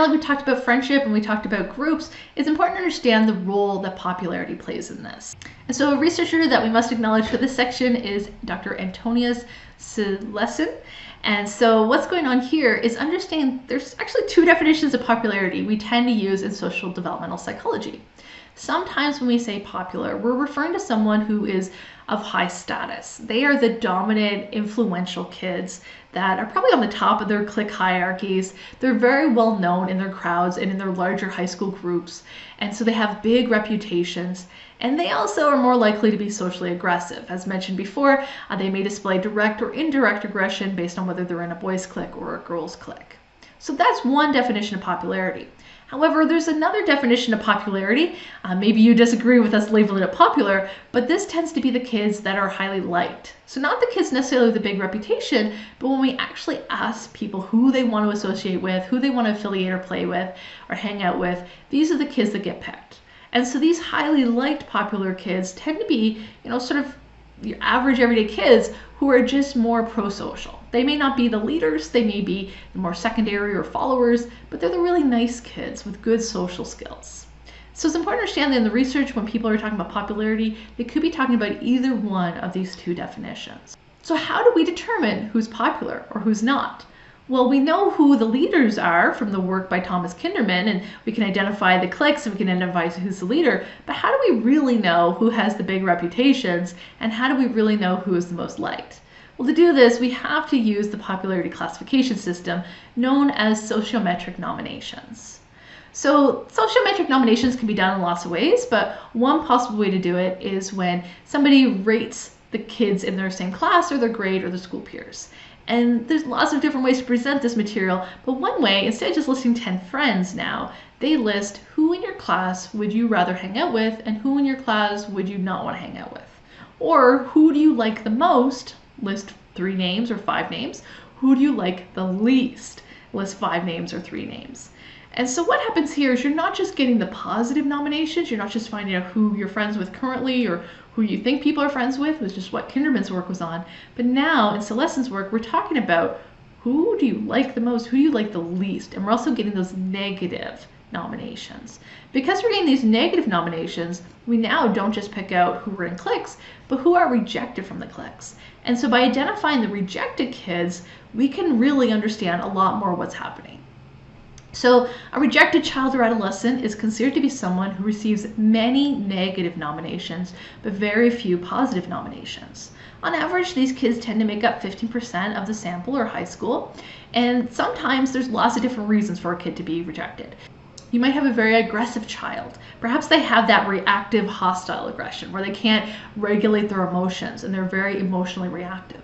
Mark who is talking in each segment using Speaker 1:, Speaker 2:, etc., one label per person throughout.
Speaker 1: that we talked about friendship and we talked about groups, it's important to understand the role that popularity plays in this. And so a researcher that we must acknowledge for this section is Dr. Antonius Laursen. And so what's going on here is understand there's actually two definitions of popularity we tend to use in social developmental psychology. Sometimes when we say popular, we're referring to someone who is of high status. They are the dominant, influential kids that are probably on the top of their clique hierarchies. They're very well known in their crowds and in their larger high school groups. And so they have big reputations. And they also are more likely to be socially aggressive. As mentioned before, they may display direct or indirect aggression based on whether they're in a boys' clique or a girls' clique. So that's one definition of popularity. However, there's another definition of popularity. Maybe you disagree with us labeling it popular, but this tends to be the kids that are highly liked. So not the kids necessarily with a big reputation, but when we actually ask people who they want to associate with, who they want to affiliate or play with or hang out with, these are the kids that get picked. And so these highly liked popular kids tend to be, sort of your average everyday kids who are just more pro-social. They may not be the leaders, they may be more secondary or followers, but they're the really nice kids with good social skills. So it's important to understand that in the research, when people are talking about popularity, they could be talking about either one of these two definitions. So how do we determine who's popular or who's not? Well, we know who the leaders are from the work by Thomas Kinderman, and we can identify the cliques and we can identify who's the leader, but how do we really know who has the big reputations and how do we really know who is the most liked? Well, to do this, we have to use the popularity classification system known as sociometric nominations. So sociometric nominations can be done in lots of ways, but one possible way to do it is when somebody rates the kids in their same class or their grade or their school peers. And there's lots of different ways to present this material, but one way, instead of just listing 10 friends now, they list who in your class would you rather hang out with and who in your class would you not want to hang out with. Or who do you like the most? List 3 names or 5 names. Who do you like the least? List 5 names or 3 names. And so what happens here is you're not just getting the positive nominations, you're not just finding out who you're friends with currently or who you think people are friends with, which is what Kinderman's work was on. But now in Laursen's work, we're talking about who do you like the most, who do you like the least, and we're also getting those negative nominations. Because we're getting these negative nominations, we now don't just pick out who are in cliques, but who are rejected from the cliques. And so by identifying the rejected kids, we can really understand a lot more what's happening. So a rejected child or adolescent is considered to be someone who receives many negative nominations, but very few positive nominations. On average, these kids tend to make up 15% of the sample or high school, and sometimes there's lots of different reasons for a kid to be rejected. You might have a very aggressive child. Perhaps they have that reactive hostile aggression where they can't regulate their emotions and they're very emotionally reactive.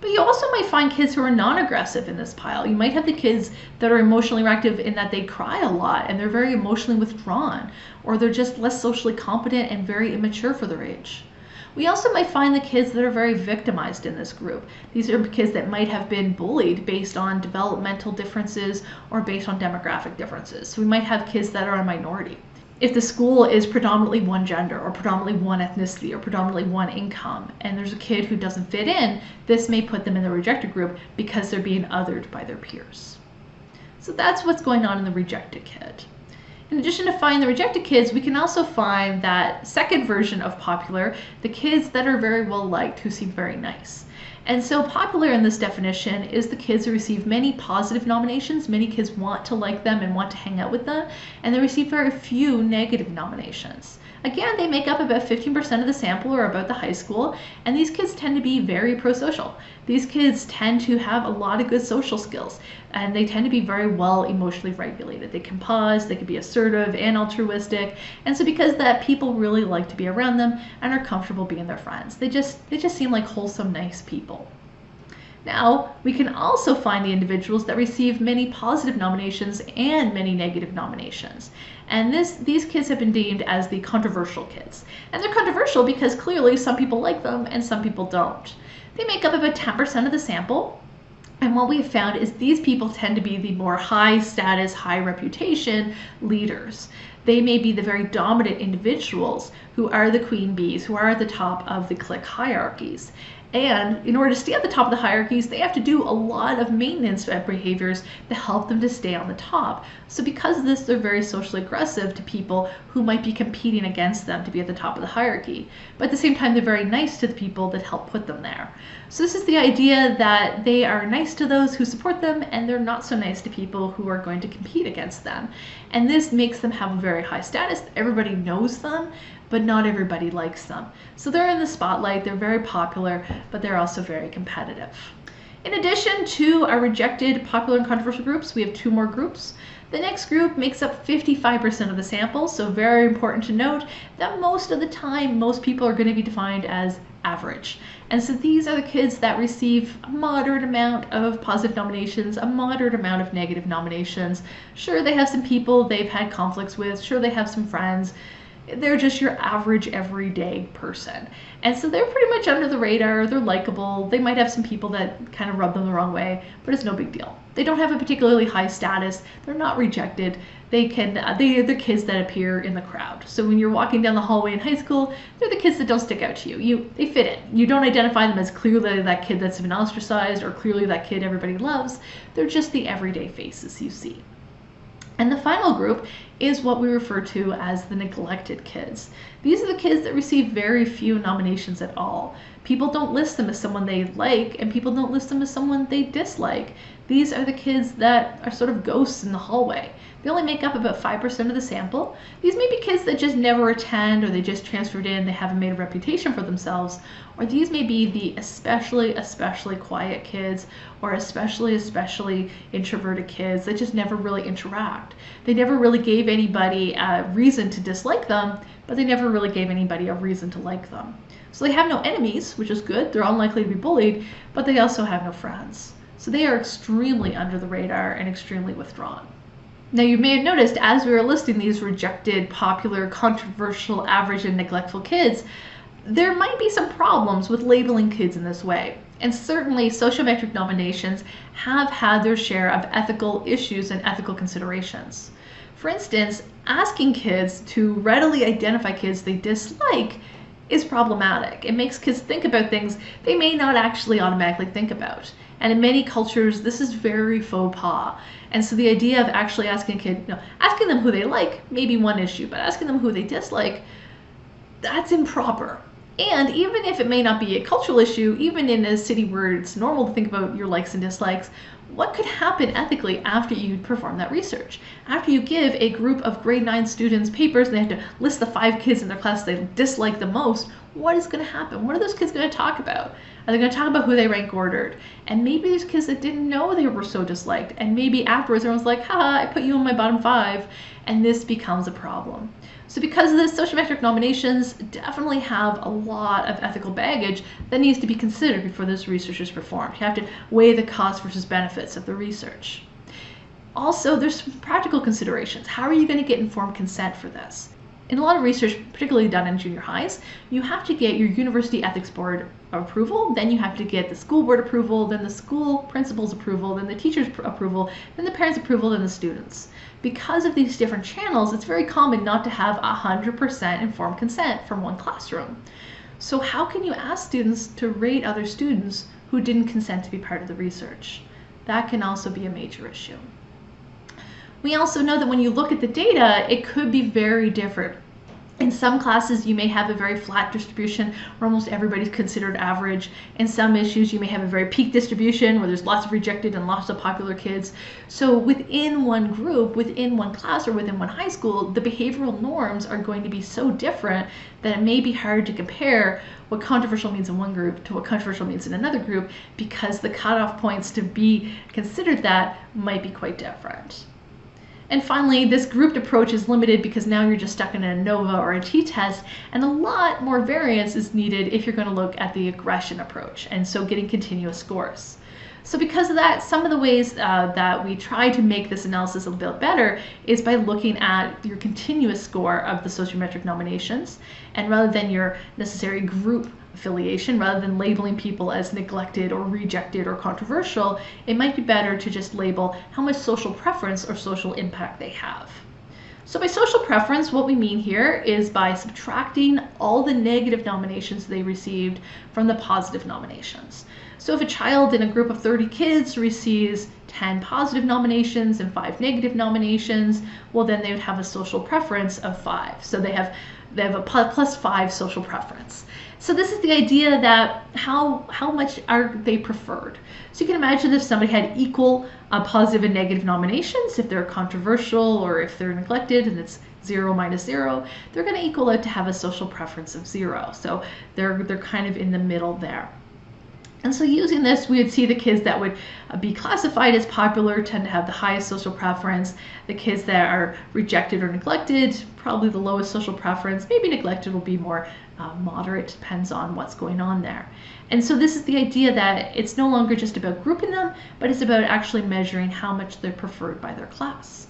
Speaker 1: But you also might find kids who are non-aggressive in this pile. You might have the kids that are emotionally reactive in that they cry a lot and they're very emotionally withdrawn, or they're just less socially competent and very immature for their age. We also might find the kids that are very victimized in this group. These are kids that might have been bullied based on developmental differences or based on demographic differences. So we might have kids that are a minority. If the school is predominantly one gender or predominantly one ethnicity or predominantly one income, and there's a kid who doesn't fit in, this may put them in the rejected group because they're being othered by their peers. So that's what's going on in the rejected kid. In addition to finding the rejected kids, we can also find that second version of popular, the kids that are very well liked, who seem very nice. And so popular in this definition is the kids who receive many positive nominations. Many kids want to like them and want to hang out with them, and they receive very few negative nominations. Again, they make up about 15% of the sample or about the high school, and these kids tend to be very pro-social. These kids tend to have a lot of good social skills, and they tend to be very well emotionally regulated. They can pause, they can be assertive and altruistic, and so because of that, people really like to be around them and are comfortable being their friends. They just seem like wholesome, nice people. Now, we can also find the individuals that receive many positive nominations and many negative nominations. And these kids have been deemed as the controversial kids. And they're controversial because clearly some people like them and some people don't. They make up about 10% of the sample. And what we've found is these people tend to be the more high status, high reputation leaders. They may be the very dominant individuals who are the queen bees, who are at the top of the clique hierarchies. And in order to stay at the top of the hierarchies, they have to do a lot of maintenance behaviors to help them to stay on the top. So because of this, they're very socially aggressive to people who might be competing against them to be at the top of the hierarchy. But at the same time, they're very nice to the people that help put them there. So this is the idea that they are nice to those who support them, and they're not so nice to people who are going to compete against them. And this makes them have a very high status. Everybody knows them, but not everybody likes them. So they're in the spotlight, they're very popular, but they're also very competitive. In addition to our rejected, popular, and controversial groups, we have 2 more groups. The next group makes up 55% of the sample, so very important to note that most of the time, most people are going to be defined as average. And so these are the kids that receive a moderate amount of positive nominations, a moderate amount of negative nominations. Sure, they have some people they've had conflicts with, sure, they have some friends. They're just your average everyday person. And so they're pretty much under the radar, they're likable, they might have some people that kind of rub them the wrong way, but it's no big deal. They don't have a particularly high status, they're not rejected, they're the kids that appear in the crowd. So when you're walking down the hallway in high school, they're the kids that don't stick out to you. They fit in. You don't identify them as clearly that kid that's been ostracized or clearly that kid everybody loves. They're just the everyday faces you see. And the final group is what we refer to as the neglected kids. These are the kids that receive very few nominations at all. People don't list them as someone they like, and people don't list them as someone they dislike. These are the kids that are sort of ghosts in the hallway. They only make up about 5% of the sample. These may be kids that just never attend, or they just transferred in, they haven't made a reputation for themselves, or these may be the especially quiet kids, or especially introverted kids that just never really interact. They never really gave anybody a reason to dislike them, but they never really gave anybody a reason to like them. So they have no enemies, which is good. They're unlikely to be bullied, but they also have no friends. So they are extremely under the radar and extremely withdrawn. Now you may have noticed as we were listing these rejected, popular, controversial, average, and neglectful kids, there might be some problems with labeling kids in this way. And certainly sociometric nominations have had their share of ethical issues and ethical considerations. For instance, asking kids to readily identify kids they dislike is problematic. It makes kids think about things they may not actually automatically think about. And in many cultures, this is very faux pas. And so the idea of actually asking a kid, asking them who they like may be one issue, but asking them who they dislike, that's improper. And even if it may not be a cultural issue, even in a city where it's normal to think about your likes and dislikes, what could happen ethically after you perform that research? After you give a group of grade 9 students papers and they have to list the 5 kids in their class they dislike the most, what is going to happen? What are those kids going to talk about? Are they going to talk about who they rank ordered? And maybe there's kids that didn't know they were so disliked, and maybe afterwards everyone's like, haha, I put you in my bottom 5, and this becomes a problem. So because of this, sociometric nominations definitely have a lot of ethical baggage that needs to be considered before this research is performed. You have to weigh the costs versus benefits of the research. Also, there's some practical considerations. How are you going to get informed consent for this? In a lot of research, particularly done in junior highs, you have to get your university ethics board approval, then you have to get the school board approval, then the school principal's approval, then the teacher's approval, then the parents' approval, then the students. Because of these different channels, it's very common not to have 100% informed consent from one classroom. So how can you ask students to rate other students who didn't consent to be part of the research? That can also be a major issue. We also know that when you look at the data, it could be very different. In some classes, you may have a very flat distribution where almost everybody's considered average. In some issues, you may have a very peak distribution where there's lots of rejected and lots of popular kids. So within one group, within one class, or within one high school, the behavioral norms are going to be so different that it may be hard to compare what controversial means in one group to what controversial means in another group, because the cutoff points to be considered that might be quite different. And finally, this grouped approach is limited because now you're just stuck in a ANOVA or a t-test, and a lot more variance is needed if you're going to look at the aggression approach, and so getting continuous scores. So because of that, some of the ways that we try to make this analysis a little bit better is by looking at your continuous score of the sociometric nominations, and rather than your necessary group affiliation, rather than labeling people as neglected or rejected or controversial, it might be better to just label how much social preference or social impact they have. So by social preference, what we mean here is by subtracting all the negative nominations they received from the positive nominations. So if a child in a group of 30 kids receives 10 positive nominations and 5 negative nominations, well then they would have a social preference of 5. So they have a plus 5 social preference. So this is the idea that how much are they preferred. So you can imagine if somebody had equal positive and negative nominations, if they're controversial or if they're neglected, and it's 0 minus 0, they're going to equal out to have a social preference of 0. So they're kind of in the middle there. And so using this, we would see the kids that would be classified as popular tend to have the highest social preference. The kids that are rejected or neglected, probably the lowest social preference. Maybe neglected will be more moderate, depends on what's going on there. And so this is the idea that it's no longer just about grouping them, but it's about actually measuring how much they're preferred by their class.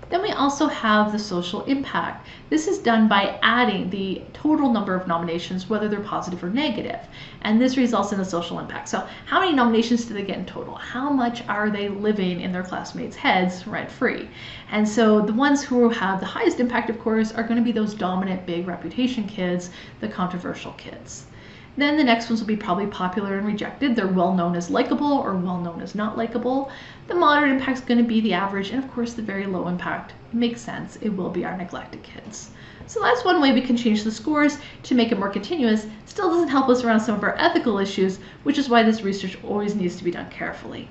Speaker 1: Then we also have the social impact. This is done by adding the total number of nominations, whether they're positive or negative. And this results in a social impact. So how many nominations do they get in total? How much are they living in their classmates' heads rent-free? And so the ones who have the highest impact, of course, are going to be those dominant big reputation kids, the controversial kids. Then the next ones will be probably popular and rejected. They're well known as likable or well known as not likable. The moderate impact is going to be the average, and of course the very low impact makes sense. It will be our neglected kids. So that's one way we can change the scores to make it more continuous. Still doesn't help us around some of our ethical issues, which is why this research always needs to be done carefully.